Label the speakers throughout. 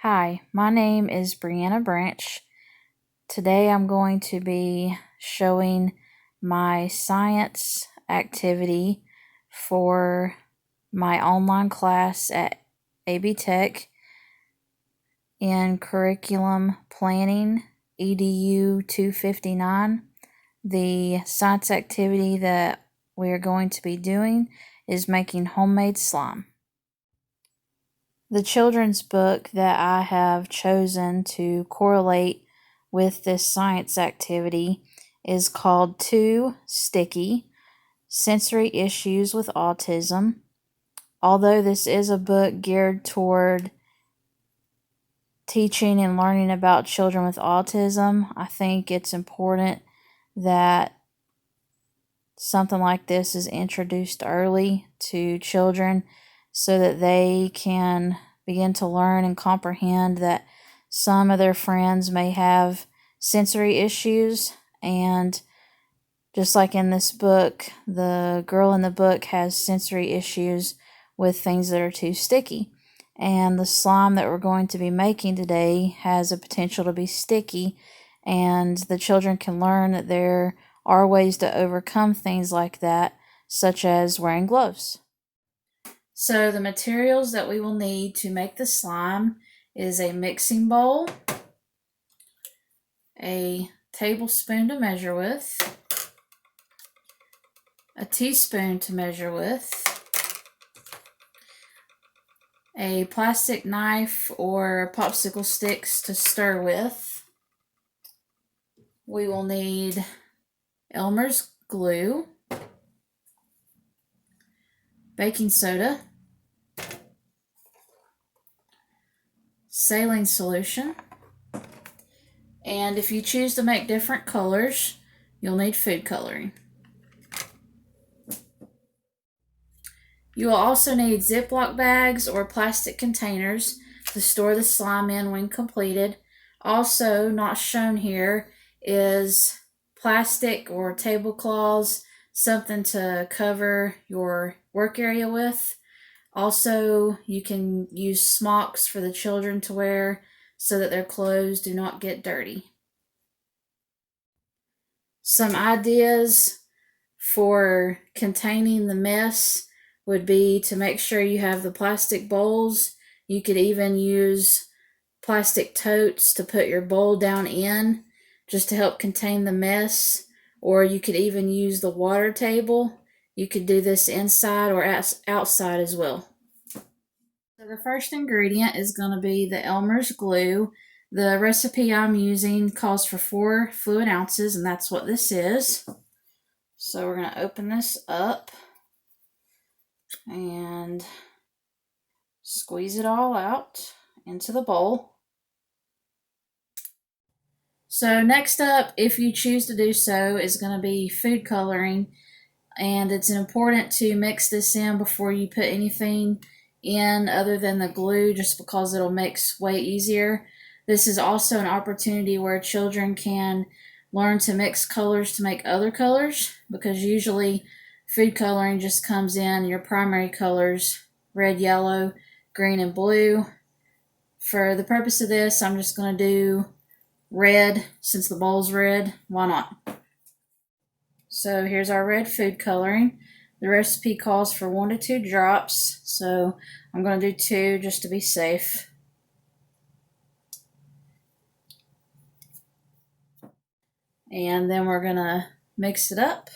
Speaker 1: Hi, my name is Brianna Branch. Today I'm going to be showing my science activity for my online class at AB Tech in Curriculum Planning EDU 259. The science activity that we are going to be doing is making homemade slime. The children's book that I have chosen to correlate with this science activity is called Too Sticky: Sensory Issues with Autism. Although this is a book geared toward teaching and learning about children with autism, I think it's important that something like this is introduced early to children so that they can begin to learn and comprehend that some of their friends may have sensory issues. And just like in this book, the girl in the book has sensory issues with things that are too sticky. And the slime that we're going to be making today has a potential to be sticky, and the children can learn that there are ways to overcome things like that, such as wearing gloves. So the materials that we will need to make the slime is a mixing bowl, a tablespoon to measure with, a teaspoon to measure with, a plastic knife or popsicle sticks to stir with. We will need Elmer's glue, baking soda, saline solution, and if you choose to make different colors, you'll need food coloring. You will also need Ziploc bags or plastic containers to store the slime in when completed. Also, not shown here is plastic or tablecloths, something to cover your work area with. Also, you can use smocks for the children to wear so that their clothes do not get dirty. Some ideas for containing the mess would be to make sure you have the plastic bowls. You could even use plastic totes to put your bowl down in just to help contain the mess, or you could even use the water table. You could do this inside or outside as well. So the first ingredient is going to be the Elmer's glue. The recipe I'm using calls for 4 fluid ounces, and that's what this is. So we're going to open this up and squeeze it all out into the bowl. So next up, if you choose to do so, is going to be food coloring, and it's important to mix this in before you put anything in other than the glue, just because it'll mix way easier. This is also an opportunity where children can learn to mix colors to make other colors, because usually food coloring just comes in your primary colors: red, yellow, green, and blue. For the purpose of this, I'm just going to do red since the bowl's red. Why not? So here's our red food coloring. The recipe calls for 1 to 2 drops, so I'm going to do 2 just to be safe. And then we're going to mix it up.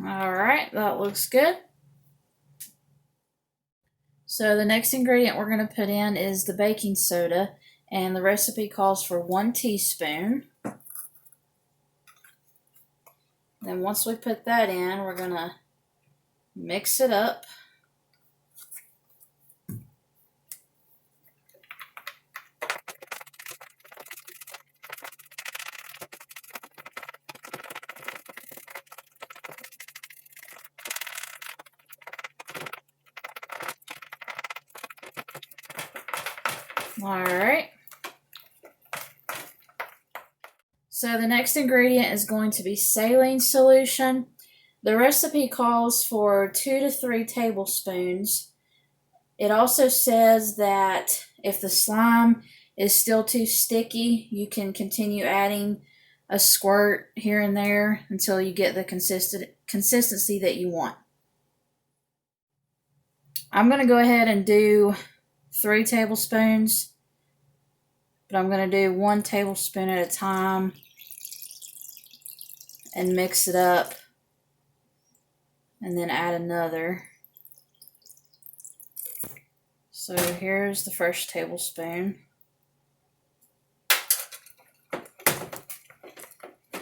Speaker 1: All right, that looks good. So the next ingredient we're going to put in is the baking soda, and the recipe calls for 1 teaspoon. Then once we put that in, we're going to mix it up. All right. So the next ingredient is going to be saline solution. The recipe calls for 2 to 3 tablespoons. It also says that if the slime is still too sticky, you can continue adding a squirt here and there until you get the consistency that you want. I'm going to go ahead and do 3 tablespoons, but I'm going to do 1 tablespoon at a time and mix it up and then add another. So here's the first tablespoon.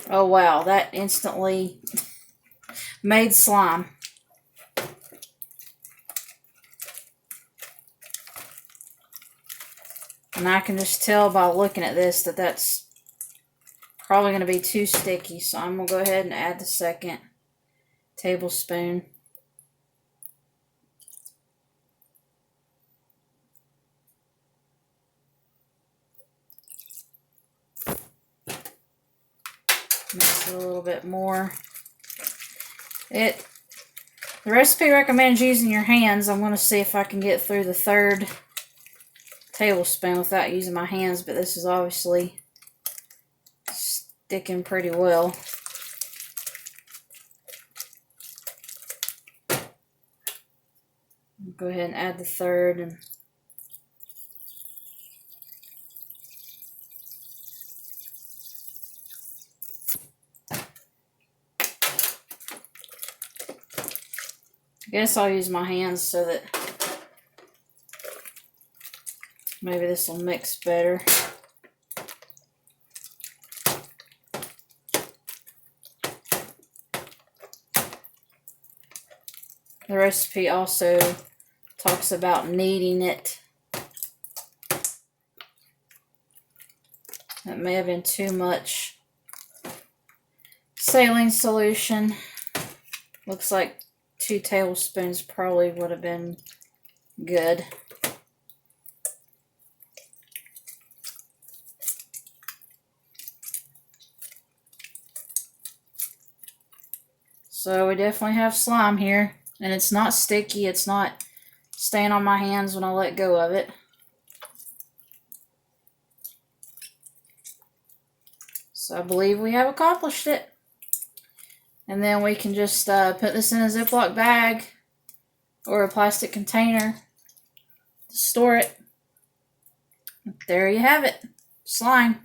Speaker 1: Oh wow, that instantly made slime. And I can just tell by looking at this that that's probably going to be too sticky. So I'm going to go ahead and add the second tablespoon. Mix it a little bit more. The recipe recommends using your hands. I'm going to see if I can get through the third tablespoon without using my hands, but this is obviously sticking pretty well. Go ahead and add the third and I guess I'll use my hands so that maybe this will mix better. The recipe also talks about kneading it. That may have been too much saline solution. Looks like 2 tablespoons probably would have been good. So we definitely have slime here, and it's not sticky. It's not staying on my hands when I let go of it. So I believe we have accomplished it. And then we can just put this in a Ziploc bag or a plastic container to store it. There you have it, slime.